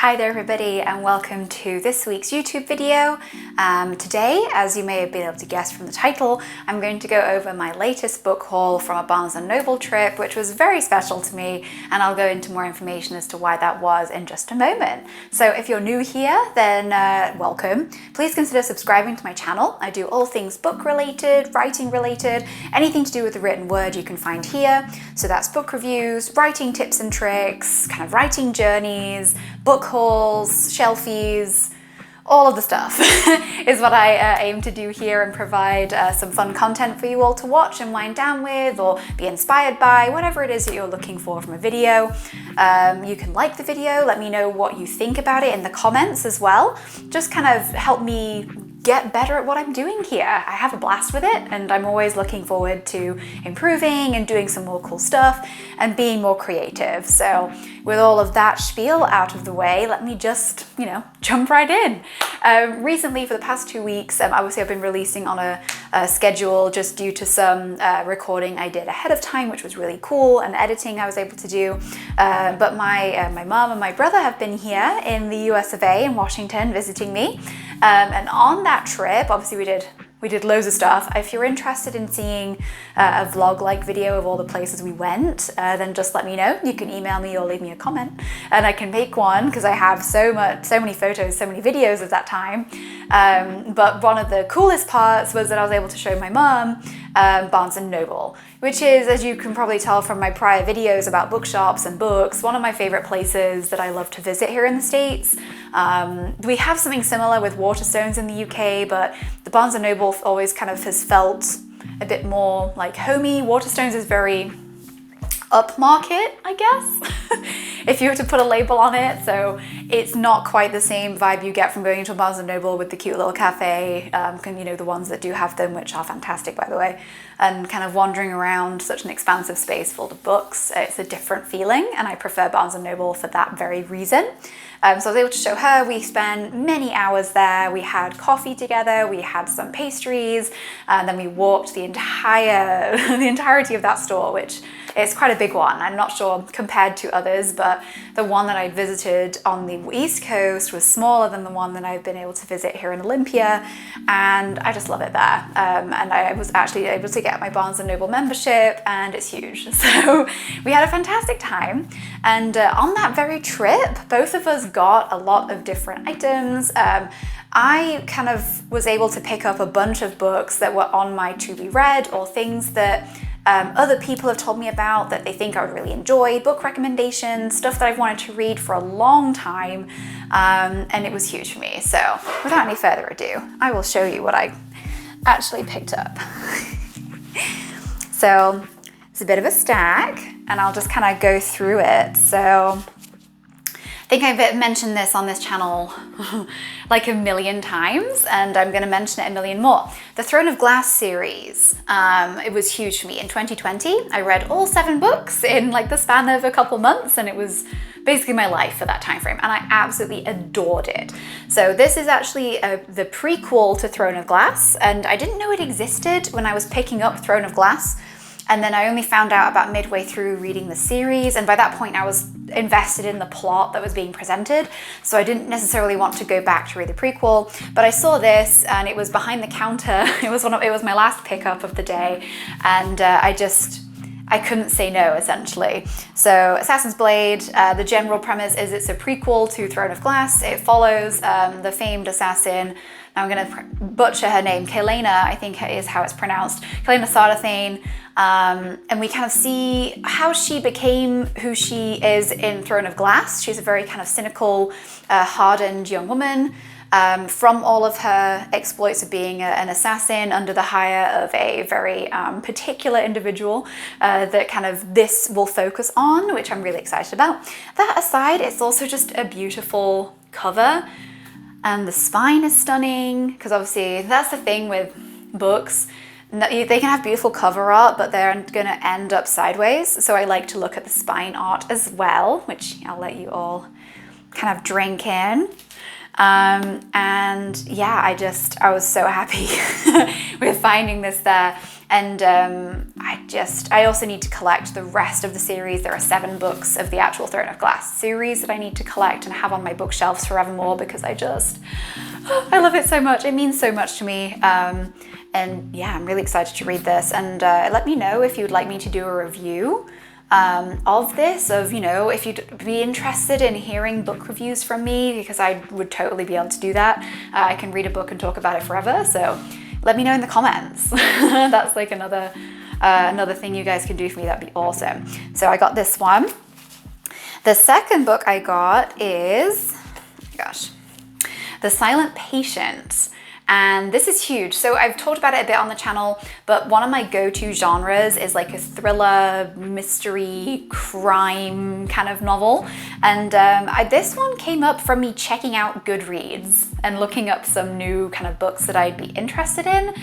Hi there everybody and welcome to this week's YouTube video. Today, as you may have been able to guess from the title, I'm going to go over my latest book haul from a Barnes & Noble trip, which was very special to me, and I'll go into more information as to why that was in just a moment. So if you're new here, then welcome. Please consider subscribing to my channel. I do all things book related, writing related, anything to do with the written word you can find here. So that's book reviews, writing tips and tricks, kind of writing journeys, book hauls, shelfies, all of the stuff is what I aim to do here and provide some fun content for you all to watch and wind down with or be inspired by, whatever it is that you're looking for from a video. You can like the video, let me know what you think about it in the comments as well. Just kind of help me get better at what I'm doing here. I have a blast with it and I'm always looking forward to improving and doing some more cool stuff and being more creative. So with all of that spiel out of the way, let me just, jump right in. Recently, for the past 2 weeks, obviously I've been releasing on a schedule just due to some recording I did ahead of time, which was really cool, and editing I was able to do. But my mom and my brother have been here in the US of A in Washington visiting me. And on that trip, obviously we did loads of stuff. If you're interested in seeing a vlog-like video of all the places we went, then just let me know. You can email me or leave me a comment and I can make one because I have so many photos, so many videos of that time. But one of the coolest parts was that I was able to show my mom Barnes & Noble, which is, as you can probably tell from my prior videos about bookshops and books, one of my favorite places that I love to visit here in the States. We have something similar with Waterstones in the UK, but the Barnes & Noble always kind of has felt a bit more like homey. Waterstones is very upmarket, I guess, if you were to put a label on it. So it's not quite the same vibe you get from going into a Barnes & Noble with the cute little cafe, the ones that do have them, which are fantastic, by the way, and kind of wandering around such an expansive space full of books. It's a different feeling, and I prefer Barnes & Noble for that very reason. So I was able to show her. We spent many hours there. We had coffee together, we had some pastries, and then we walked the entirety of that store, which is quite a big one. I'm not sure compared to others, but the one that I visited on the East Coast was smaller than the one that I've been able to visit here in Olympia, and I just love it there. And I was actually able to get my Barnes & Noble membership, and it's huge. So we had a fantastic time, and on that very trip, both of us got a lot of different items. I kind of was able to pick up a bunch of books that were on my to be read, or things that other people have told me about that they think I would really enjoy, book recommendations, stuff that I've wanted to read for a long time, and it was huge for me. So without any further ado, I will show you what I actually picked up. So it's a bit of a stack, and I'll just kind of go through it. So I think I've mentioned this on this channel like a million times, and I'm going to mention it a million more. The Throne of Glass series, it was huge for me. In 2020, I read all 7 books in like the span of a couple months, and it was basically my life for that time frame, and I absolutely adored it. So this is actually the prequel to Throne of Glass, and I didn't know it existed when I was picking up Throne of Glass. And then I only found out about midway through reading the series, and by that point I was invested in the plot that was being presented, so I didn't necessarily want to go back to read the prequel. But I saw this, and it was behind the counter. It was my last pickup of the day, and I couldn't say no, essentially. So Assassin's Blade, the general premise is it's a prequel to Throne of Glass. It follows the famed assassin, now I'm gonna butcher her name, Kelaena, I think is how it's pronounced, Kelaena Sardathane, and we kind of see how she became who she is in Throne of Glass. She's a very kind of cynical, hardened young woman. From all of her exploits of being an assassin under the hire of a very particular individual that kind of this will focus on, which I'm really excited about. That aside, it's also just a beautiful cover, and the spine is stunning, because obviously that's the thing with books. They can have beautiful cover art, but they're going to end up sideways. So I like to look at the spine art as well, which I'll let you all kind of drink in. And yeah, I was so happy with finding this there. And I also need to collect the rest of the series. There are 7 books of the actual Throne of Glass series that I need to collect and have on my bookshelves forevermore, because I love it so much. It means so much to me. And yeah, I'm really excited to read this. And let me know if you'd like me to do a review of this, if you'd be interested in hearing book reviews from me, because I would totally be able to do that. I can read a book and talk about it forever, so let me know in the comments. That's like another thing you guys can do for me. That'd be awesome. So I got this one. The second book I got is, The Silent Patient. And this is huge. So I've talked about it a bit on the channel, but one of my go-to genres is like a thriller, mystery, crime kind of novel. And this one came up from me checking out Goodreads and looking up some new kind of books that I'd be interested in.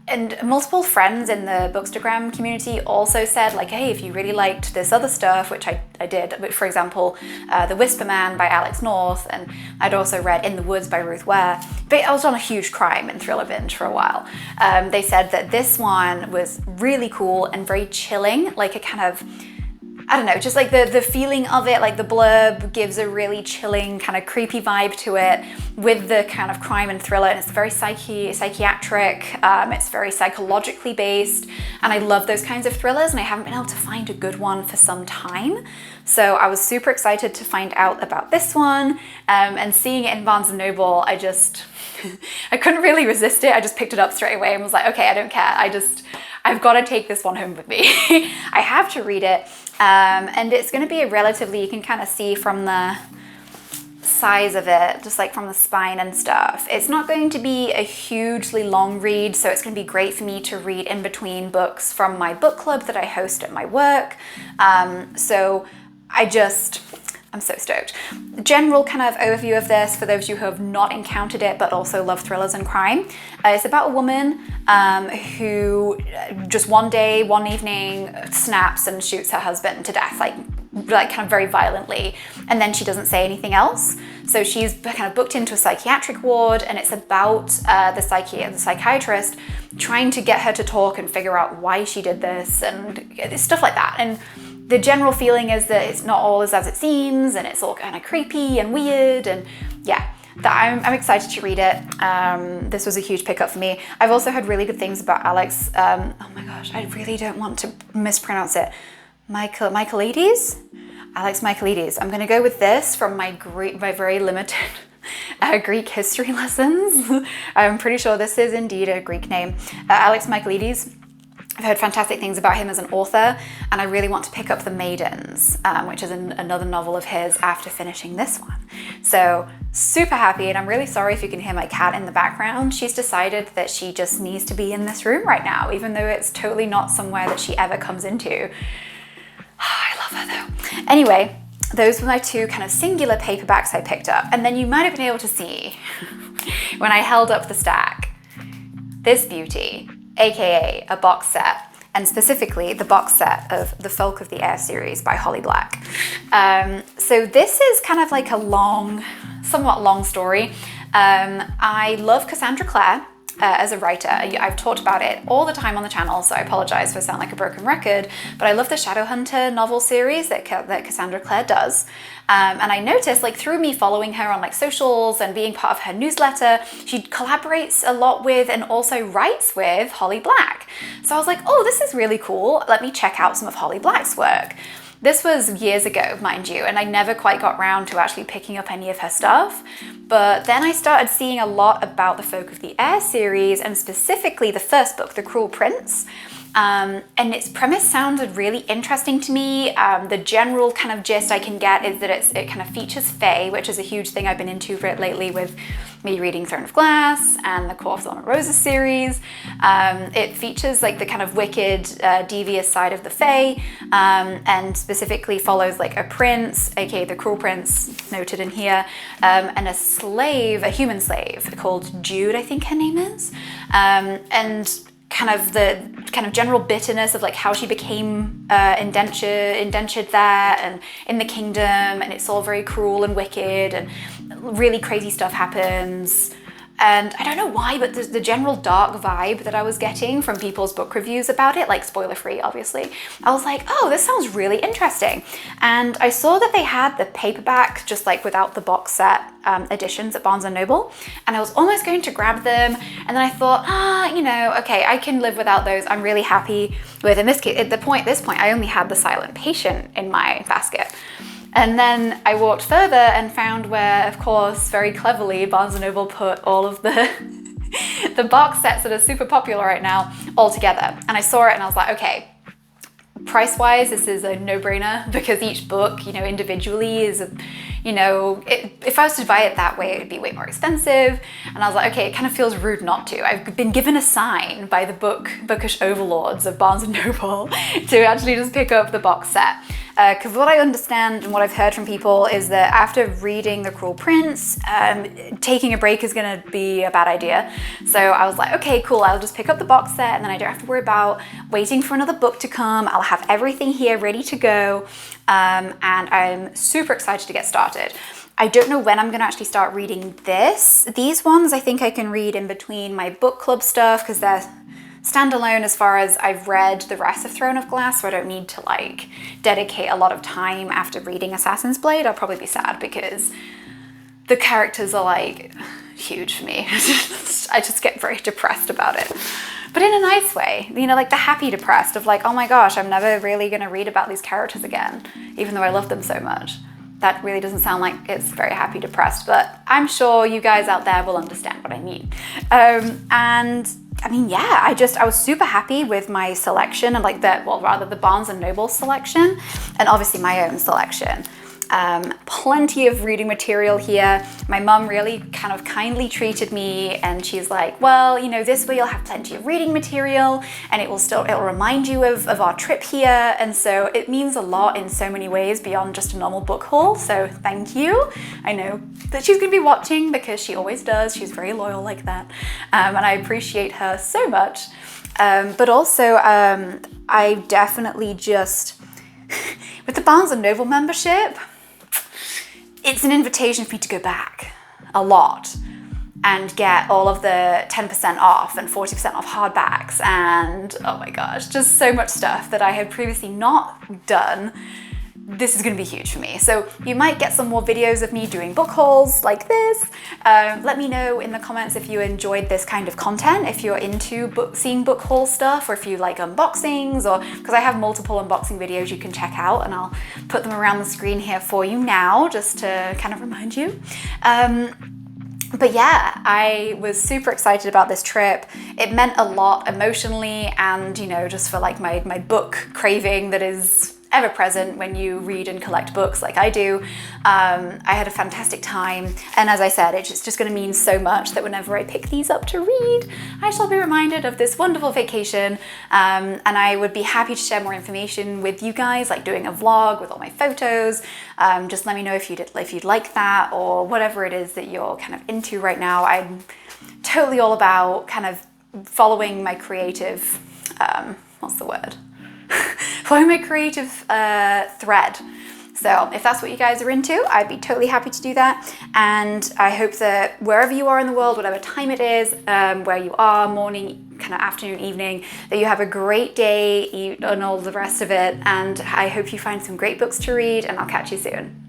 And multiple friends in the Bookstagram community also said, like, hey, if you really liked this other stuff, which I did, for example, The Whisper Man by Alex North, and I'd also read In the Woods by Ruth Ware, but I was on a huge crime and thriller binge for a while. They said that this one was really cool and very chilling, like a kind of, I don't know, just like the feeling of it, like the blurb gives a really chilling kind of creepy vibe to it with the kind of crime and thriller, and it's very psychiatric, it's very psychologically based, and I love those kinds of thrillers, and I haven't been able to find a good one for some time. So I was super excited to find out about this one, and seeing it in Barnes & Noble, I couldn't really resist it. I just picked it up straight away and was like, okay, I don't care. I've got to take this one home with me. I have to read it. And it's going to be you can kind of see from the size of it, just like from the spine and stuff. It's not going to be a hugely long read, so it's going to be great for me to read in between books from my book club that I host at my work. I'm so stoked. General kind of overview of this for those of you who have not encountered it but also love thrillers and crime. It's about a woman who just one evening snaps and shoots her husband to death, like kind of very violently, and then she doesn't say anything else. So she's kind of booked into a psychiatric ward, and it's about the psychiatrist trying to get her to talk and figure out why she did this and stuff like that. And the general feeling is that it's not all as it seems, and it's all kind of creepy and weird, and yeah, I'm excited to read it. This was a huge pickup for me. I've also heard really good things about Alex. Oh my gosh, I really don't want to mispronounce it. Michaelides? Alex Michaelides. I'm going to go with this from my very limited Greek history lessons. I'm pretty sure this is indeed a Greek name. Alex Michaelides. I've heard fantastic things about him as an author, and I really want to pick up The Maidens, which is another novel of his after finishing this one. So super happy, and I'm really sorry if you can hear my cat in the background. She's decided that she just needs to be in this room right now, even though it's totally not somewhere that she ever comes into. I love her though. Anyway, those were my 2 kind of singular paperbacks I picked up, and then you might have been able to see when I held up the stack, this beauty, aka a box set, and specifically the box set of the Folk of the Air series by Holly Black. So this is kind of like a somewhat long story. I love Cassandra Clare as a writer. I've talked about it all the time on the channel, so I apologize if I sound like a broken record, but I love the Shadowhunter novel series that Cassandra Clare does. And I noticed, like, through me following her on like socials and being part of her newsletter, she collaborates a lot with and also writes with Holly Black. So I was like, oh, this is really cool. Let me check out some of Holly Black's work. This was years ago, mind you, and I never quite got round to actually picking up any of her stuff. But then I started seeing a lot about the Folk of the Air series, and specifically the first book, The Cruel Prince. And its premise sounded really interesting to me. The general kind of gist I can get is that it kind of features fae, which is a huge thing I've been into for it lately with me reading Throne of Glass and the Court of Thorn and Roses series. It features like the kind of wicked, devious side of the fae, and specifically follows like a prince, aka the Cruel Prince, noted in here, and a slave, a human slave called Jude, I think her name is, and kind of the kind of general bitterness of like how she became indentured there and in the kingdom, and it's all very cruel and wicked and really crazy stuff happens. And I don't know why, but the general dark vibe that I was getting from people's book reviews about it, like spoiler free, obviously, I was like, oh, this sounds really interesting. And I saw that they had the paperback, just like without the box set editions at Barnes & Noble. And I was almost going to grab them. And then I thought, you know, okay, I can live without those. I'm really happy with, in this case, at this point, I only had The Silent Patient in my basket. And then I walked further and found where, of course, very cleverly, Barnes & Noble put all of the the box sets that are super popular right now all together. And I saw it and I was like, okay, price-wise, this is a no-brainer, because each book, you know, individually is, you know, if I was to buy it that way, it would be way more expensive. And I was like, okay, it kind of feels rude not to. I've been given a sign by the bookish overlords of Barnes & Noble to actually just pick up the box set. Because what I understand and what I've heard from people is that after reading The Cruel Prince, taking a break is going to be a bad idea. So I was like, okay, cool, I'll just pick up the box set and then I don't have to worry about waiting for another book to come. I'll have everything here ready to go. And I'm super excited to get started. I don't know when I'm going to actually start reading this. These ones I think I can read in between my book club stuff because they're standalone as far as I've read the rest of Throne of Glass, so I don't need to like dedicate a lot of time after reading Assassin's Blade. I'll probably be sad because the characters are like huge for me. I just get very depressed about it. But in a nice way, you know, like the happy depressed of like, oh my gosh, I'm never really going to read about these characters again, even though I love them so much. That really doesn't sound like it's very happy depressed, but I'm sure you guys out there will understand what I mean. And I mean, yeah, I was super happy with my selection and like the Barnes & Noble selection and obviously my own selection. Plenty of reading material here. My mum really kind of kindly treated me and she's like, well, you know, this way you'll have plenty of reading material and it'll remind you of our trip here. And so it means a lot in so many ways beyond just a normal book haul. So thank you. I know that she's gonna be watching because she always does. She's very loyal like that. And I appreciate her so much. But also I definitely just, with the Barnes & Noble membership, it's an invitation for me to go back a lot and get all of the 10% off and 40% off hardbacks and oh my gosh, just so much stuff that I had previously not done. This is going to be huge for me. So you might get some more videos of me doing book hauls like this. Let me know in the comments if you enjoyed this kind of content, if you're into seeing book haul stuff, or if you like unboxings, or because I have multiple unboxing videos you can check out and I'll put them around the screen here for you now just to kind of remind you. But yeah, I was super excited about this trip. It meant a lot emotionally and, you know, just for like my book craving that is ever present when you read and collect books like I do. I had a fantastic time, and as I said, it's just going to mean so much that whenever I pick these up to read, I shall be reminded of this wonderful vacation, and I would be happy to share more information with you guys, like doing a vlog with all my photos. Just let me know if you'd like that, or whatever it is that you're kind of into right now. I'm totally all about kind of following my creative, what's the word? Following my creative thread. So if that's what you guys are into, I'd be totally happy to do that. And I hope that wherever you are in the world, whatever time it is, where you are, morning, kind of afternoon, evening, that you have a great day and all the rest of it. And I hope you find some great books to read, and I'll catch you soon.